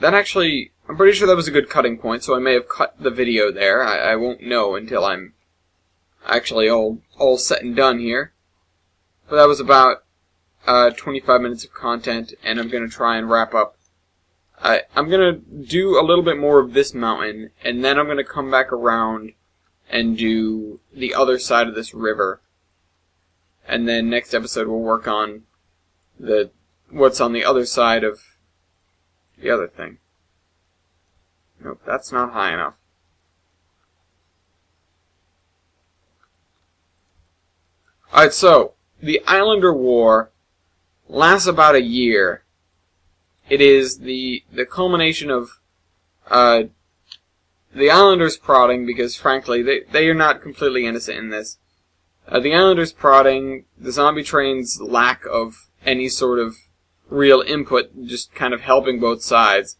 that actually, I'm pretty sure that was a good cutting point, so I may have cut the video there. I won't know until I'm actually all said and done here. But that was about 25 minutes of content, and I'm going to try and wrap up. I'm going to do a little bit more of this mountain, and then I'm going to come back around and do the other side of this river. And then next episode we'll work on what's on the other side of the other thing. Nope, that's not high enough. Alright, so, the Islander War lasts about a year. It is the culmination of the Islanders prodding, because frankly, they are not completely innocent in this. The Islanders prodding, the zombie train's lack of any sort of real input, just kind of helping both sides.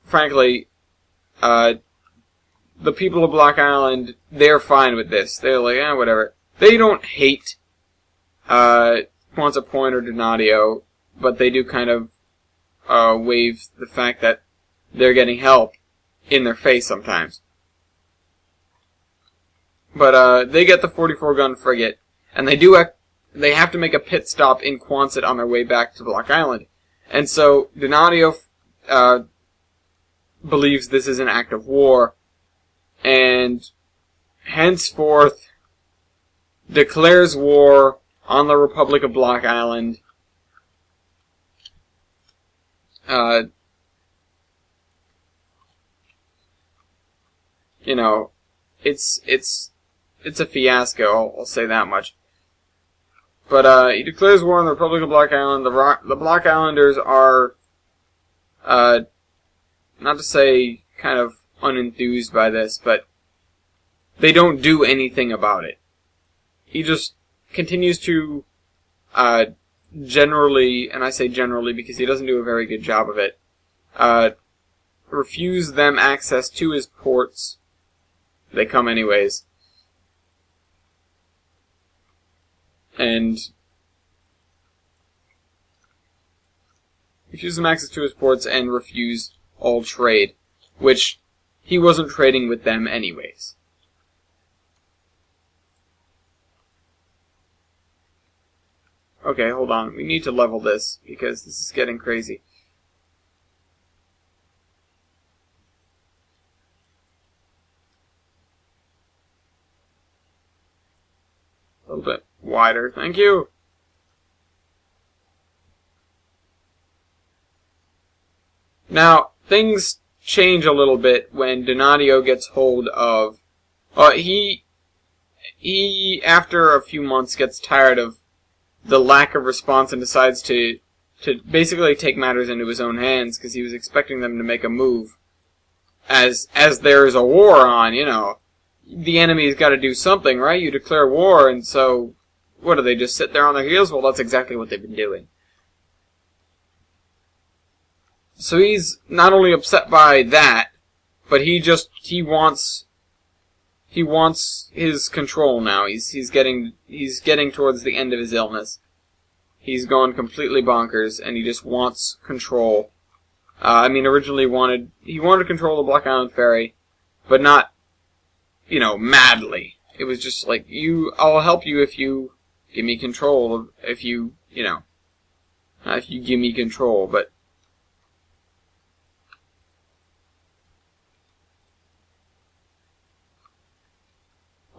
Frankly, the people of Block Island, they're fine with this. They're like, whatever. They don't hate Quonset Point or Donadio, but they do kind of wave the fact that they're getting help in their face sometimes. But they get the 44-gun frigate, and they have to make a pit stop in Quonset on their way back to Block Island. And so Donadio believes this is an act of war, and henceforth declares war on the Republic of Block Island. You know, it's a fiasco, I'll say that much. But he declares war on the Republic of Block Island. The Block Islanders are, not to say kind of unenthused by this, but they don't do anything about it. He just continues to generally, and I say generally because he doesn't do a very good job of it, refuse them access to his ports. They come anyways. And refuse them access to his ports and refuse all trade, which he wasn't trading with them anyways. Okay, hold on. We need to level this because this is getting crazy. A little bit wider, thank you. Now, things change a little bit when Donadio gets hold of... he after a few months, gets tired of the lack of response and decides to basically take matters into his own hands, because he was expecting them to make a move. As there's a war on, you know. The enemy's got to do something, right? You declare war, and so, what do they just sit there on their heels? Well, that's exactly what they've been doing. So he's not only upset by that, but he wants his control now. He's getting towards the end of his illness. He's gone completely bonkers, and he just wants control. Originally he wanted to control the Block Island Ferry, but not, madly. It was just like, I'll help you if you give me control, if you give me control, but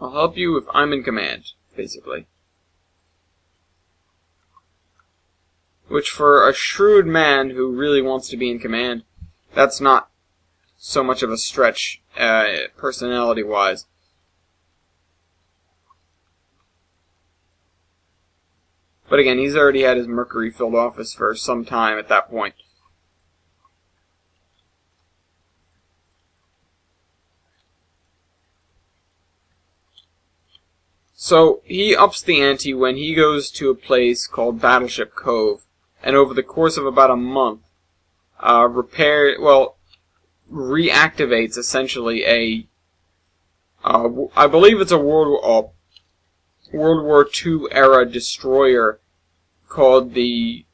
I'll help you if I'm in command, basically. Which, for a shrewd man who really wants to be in command, that's not so much of a stretch, personality-wise. But again, he's already had his mercury-filled office for some time at that point. So, he ups the ante when he goes to a place called Battleship Cove, and over the course of about a month, reactivates essentially I believe it's a World War II era destroyer called the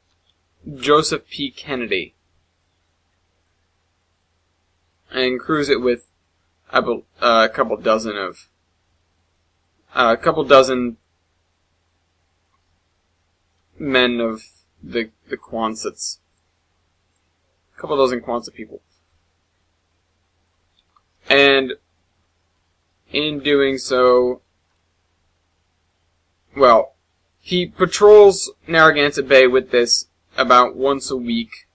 Joseph P. Kennedy. and cruise it with a couple dozen men of the Quonsets. A couple dozen Quonset people. And in doing so, well, he patrols Narragansett Bay with this about once a week,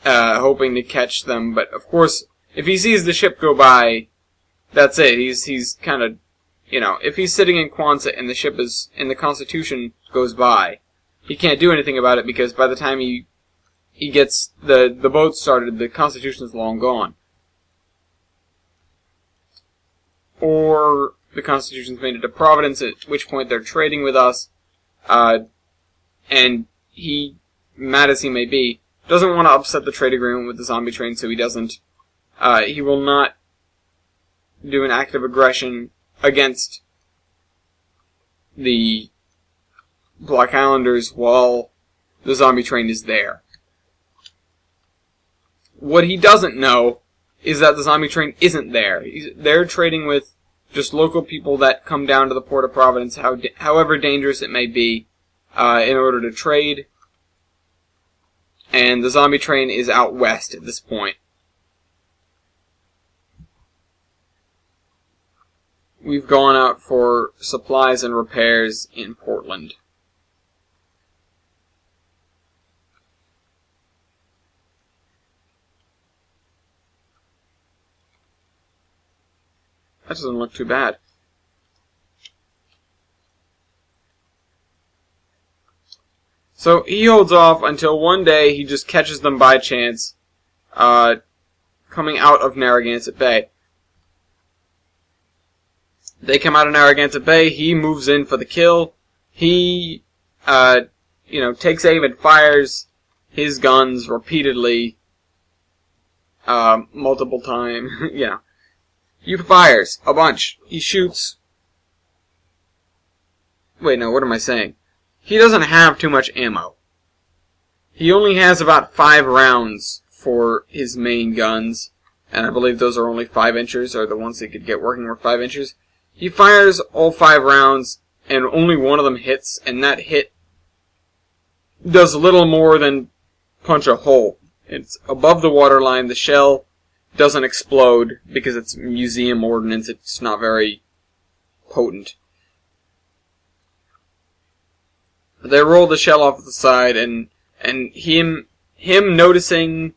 hoping to catch them. But of course, if he sees the ship go by, that's it. He's kind of, if he's sitting in Quonset and the ship is in the Constitution goes by, he can't do anything about it because by the time he gets the boat started, the Constitution's long gone. Or the Constitution's made it to Providence, at which point they're trading with us, and he, mad as he may be, doesn't want to upset the trade agreement with the zombie train, so he doesn't. He will not do an act of aggression against the Black Islanders while the zombie train is there. What he doesn't know is that the zombie train isn't there. They're trading with just local people that come down to the port of Providence, however dangerous it may be, in order to trade. And the zombie train is out west at this point. We've gone out for supplies and repairs in Portland. That doesn't look too bad. So he holds off until one day he just catches them by chance, coming out of Narragansett Bay. They come out of Narragansett Bay, he moves in for the kill. He, takes aim and fires his guns repeatedly, multiple times, He fires a bunch. He shoots. Wait, no, what am I saying? He doesn't have too much ammo. He only has about 5 rounds for his main guns, and I believe those are only 5 inches, or the ones he could get working were 5 inches. He fires all 5 rounds, and only one of them hits, and that hit does little more than punch a hole. It's above the waterline. The shell doesn't explode because it's museum ordnance. It's not very potent. They roll the shell off the side, and him noticing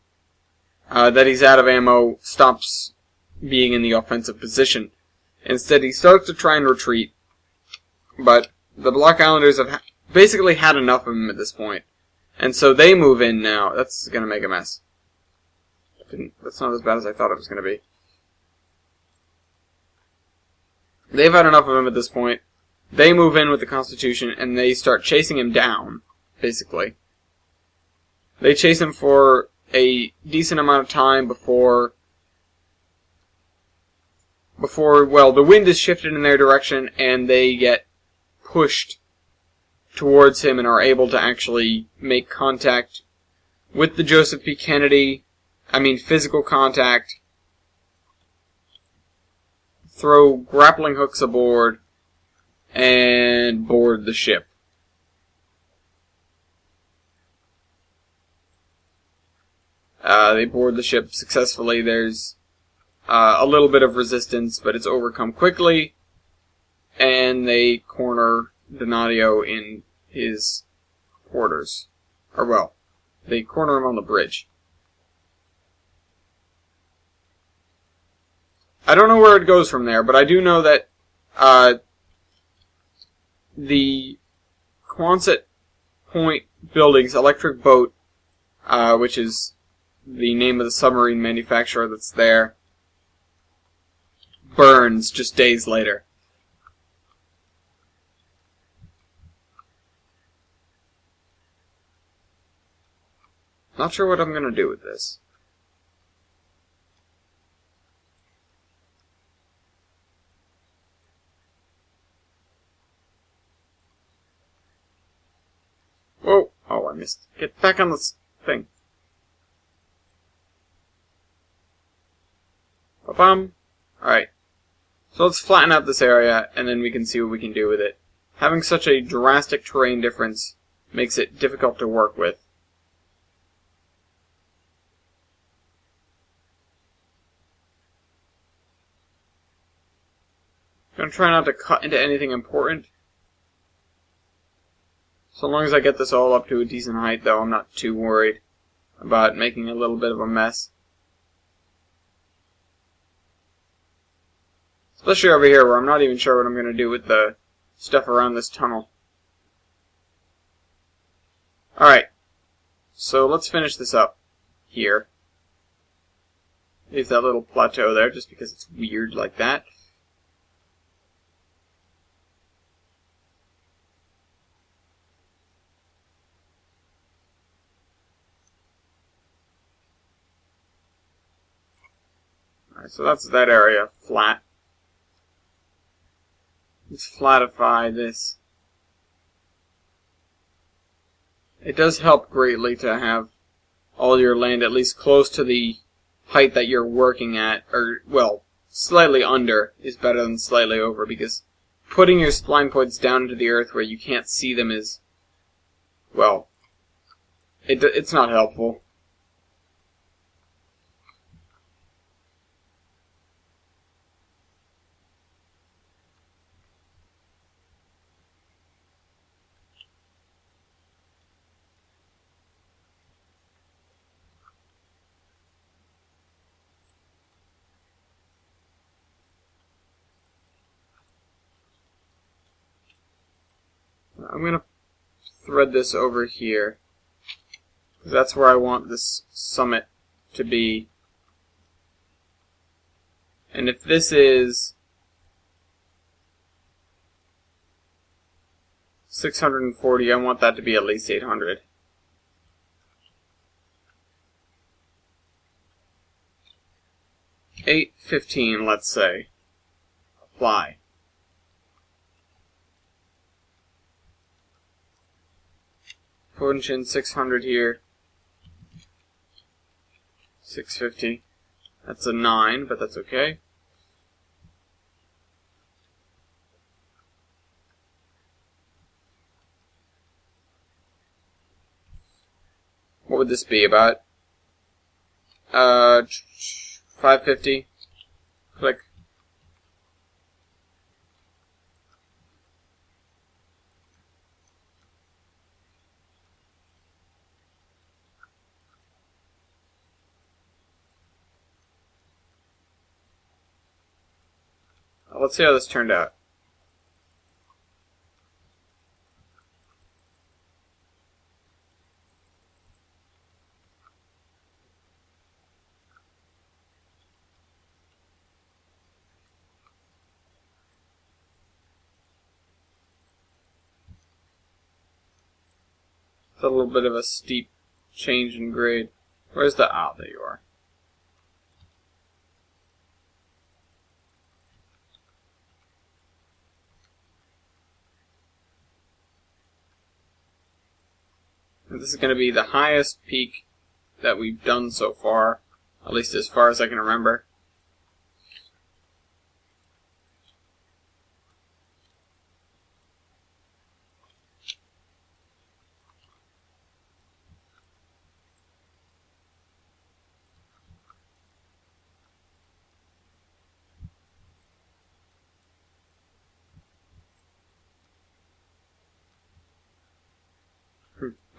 that he's out of ammo stops being in the offensive position. Instead, he starts to try and retreat, but the Black Islanders have basically had enough of him at this point, and so they move in now. That's going to make a mess. That's not as bad as I thought it was going to be. They've had enough of him at this point. They move in with the Constitution, and they start chasing him down, basically. They chase him for a decent amount of time before the wind is shifted in their direction, and they get pushed towards him and are able to actually make contact with the Joseph P. Kennedy. Physical contact. Throw grappling hooks aboard and board the ship. They board the ship successfully. There's a little bit of resistance, but it's overcome quickly, and they corner Donadio in his quarters. They corner him on the bridge. I don't know where it goes from there, but I do know that the Quonset Point Buildings Electric Boat, which is the name of the submarine manufacturer that's there, burns just days later. Not sure what I'm going to do with this. Whoa! Oh, I missed. Get back on this thing. Ba-bum. Alright. So let's flatten out this area, and then we can see what we can do with it. Having such a drastic terrain difference makes it difficult to work with. I'm going to try not to cut into anything important. So long as I get this all up to a decent height, though, I'm not too worried about making a little bit of a mess. Especially over here, where I'm not even sure what I'm going to do with the stuff around this tunnel. Alright, so let's finish this up here. Leave that little plateau there, just because it's weird like that. Alright, so that's that area flat. Let's flatify this. It does help greatly to have all your land at least close to the height that you're working at, or, well, slightly under is better than slightly over, because putting your spline points down into the earth where you can't see them is, well, it's not helpful. I'm going to thread this over here, because that's where I want this summit to be. And if this is 640, I want that to be at least 800. $815, let's say. Apply. Punch in 600 here. 650. That's a 9, but that's okay. What would this be? About 550. Click. Let's see how this turned out. It's a little bit of a steep change in grade. Where's the... Ah, there you are. This is going to be the highest peak that we've done so far, at least as far as I can remember.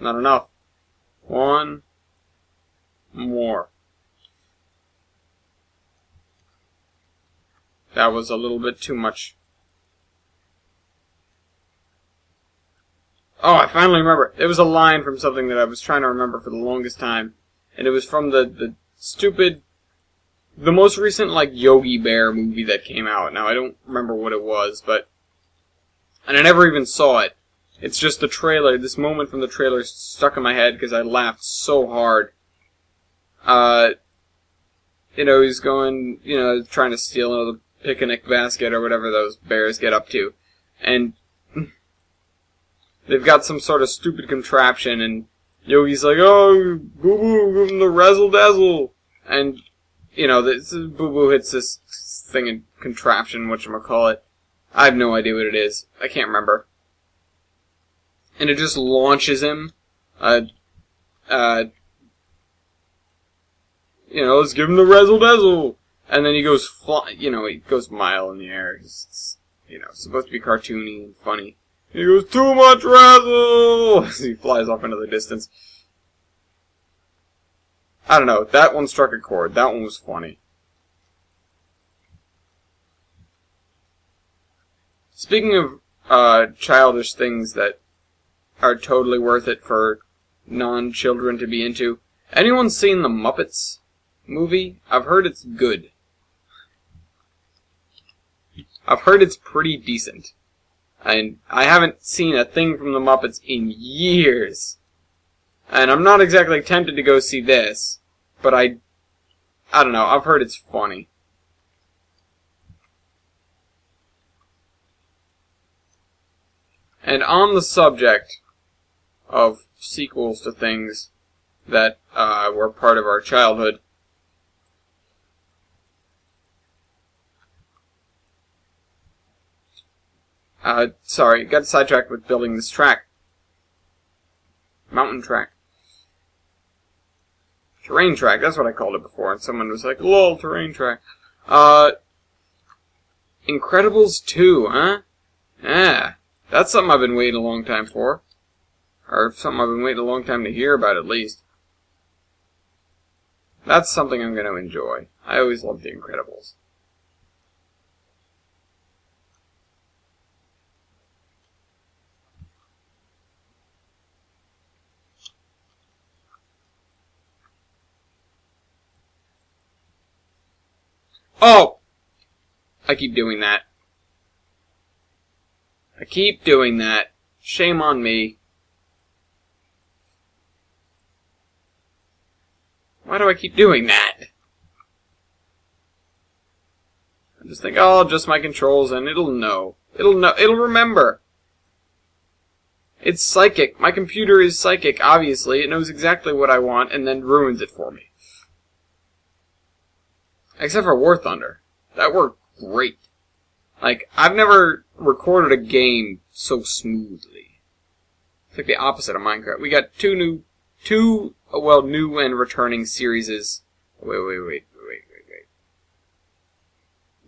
Not enough. One more. That was a little bit too much. Oh, I finally remember. It was a line from something that I was trying to remember for the longest time. And it was from the stupid, the most recent, like, Yogi Bear movie that came out. Now, I don't remember what it was, but... And I never even saw it. It's just the trailer. This moment from the trailer stuck in my head because I laughed so hard. You know, he's going, you know, trying to steal another picnic basket or whatever those bears get up to. And they've got some sort of stupid contraption, and Yogi's like, oh, boo-boo, give him the razzle-dazzle. And you know, Boo Boo hits this thing in contraption, whatchamacallit. I have no idea what it is. I can't remember. And it just launches him. You know, let's give him the razzle dazzle. And then he goes he goes a mile in the air. It's, you know, supposed to be cartoony and funny. He goes, too much razzle! As he flies off into the distance. I don't know. That one struck a chord. That one was funny. Speaking of childish things that are totally worth it for non-children to be into, anyone seen the Muppets movie? I've heard it's good. I've heard it's pretty decent. And I haven't seen a thing from the Muppets in years. And I'm not exactly tempted to go see this, but I don't know, I've heard it's funny. And on the subject of sequels to things that were part of our childhood, sorry, got sidetracked with building this track. Mountain track. Terrain track, that's what I called it before, and someone was like, lol, terrain track. Incredibles 2, huh? Yeah, that's something I've been waiting a long time for. Or something I've been waiting a long time to hear about, at least. That's something I'm going to enjoy. I always loved The Incredibles. Oh! I keep doing that. I keep doing that. Shame on me. Why do I keep doing that? I just think, oh, I'll adjust my controls and it'll know. It'll remember. It's psychic. My computer is psychic, obviously. It knows exactly what I want and then ruins it for me. Except for War Thunder. That worked great. Like, I've never recorded a game so smoothly. It's like the opposite of Minecraft. We got two new and returning series. Wait.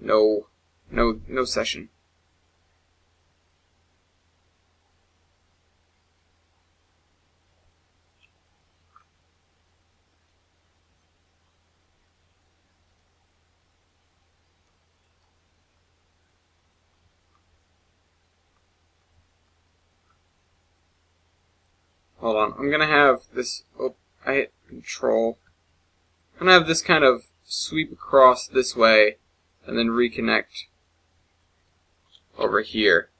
No session. Hold on, I'm gonna have this, I hit control. I'm gonna have this kind of sweep across this way, and then reconnect over here.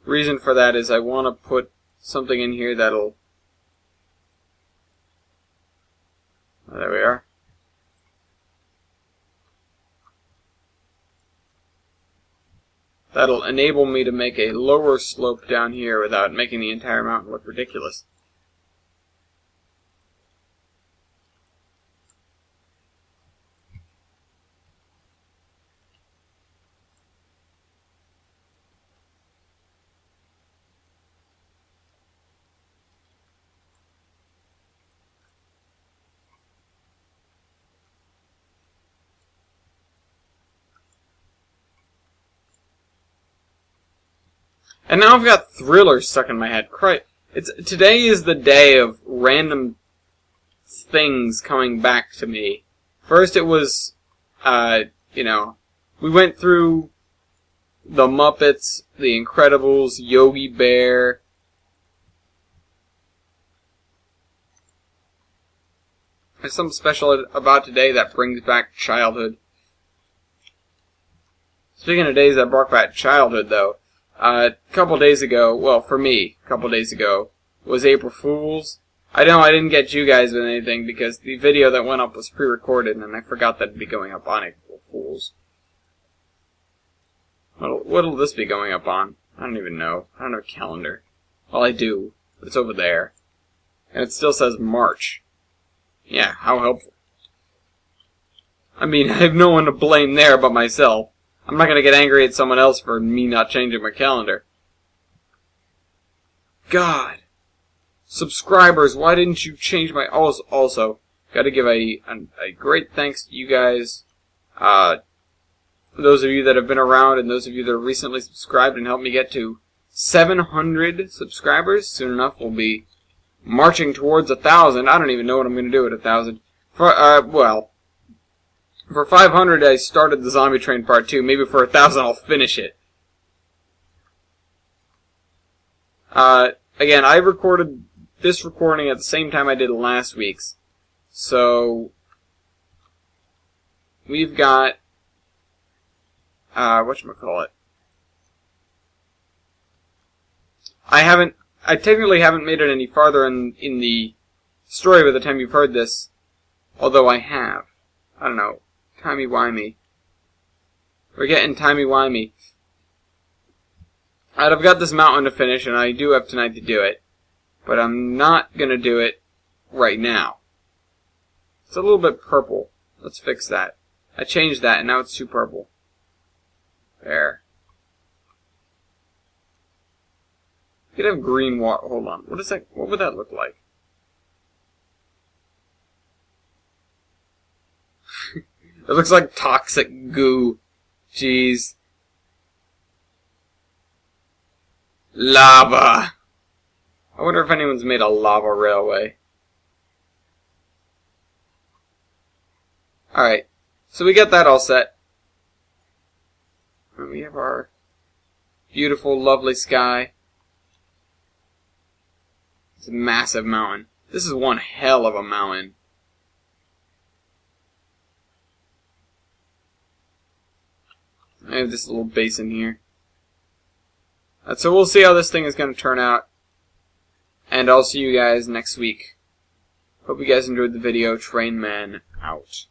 Reason for that is I want to put something in here that'll, oh, there we are. That'll enable me to make a lower slope down here without making the entire mountain look ridiculous. And now I've got Thriller stuck in my head. Today is the day of random things coming back to me. First it was, we went through the Muppets, the Incredibles, Yogi Bear. There's something special about today that brings back childhood. Speaking of days that brought back childhood, though, a couple days ago, well, for me, a couple days ago, was April Fool's. I know I didn't get you guys with anything because the video that went up was pre-recorded and I forgot that it'd be going up on April Fool's. What'll this be going up on? I don't even know. I don't have a calendar. Well, I do, but it's over there. And it still says March. Yeah, how helpful. I mean, I have no one to blame there but myself. I'm not going to get angry at someone else for me not changing my calendar. God. Subscribers, why didn't you change my... Also, got to give a great thanks to you guys. Those of you that have been around and those of you that have recently subscribed and helped me get to 700 subscribers. Soon enough, we'll be marching towards 1,000. I don't even know what I'm going to do at 1,000. For 500, I started the Zombie Train Part 2. Maybe for 1,000, I'll finish it. Again, I recorded this recording at the same time I did last week's. So, we've got, whatchamacallit. I technically haven't made it any farther in the story by the time you've heard this. Although I have. I don't know. Timey-wimey. We're getting timey-wimey. I've got this mountain to finish, and I do have tonight to do it. But I'm not going to do it right now. It's a little bit purple. Let's fix that. I changed that, and now it's too purple. There. You could have green water. Hold on. What is that? What would that look like? It looks like toxic goo. Jeez. Lava. I wonder if anyone's made a lava railway. Alright. So we get that all set. And we have our beautiful, lovely sky. It's a massive mountain. This is one hell of a mountain. I have this little basin here. So we'll see how this thing is going to turn out. And I'll see you guys next week. Hope you guys enjoyed the video. Train Man out.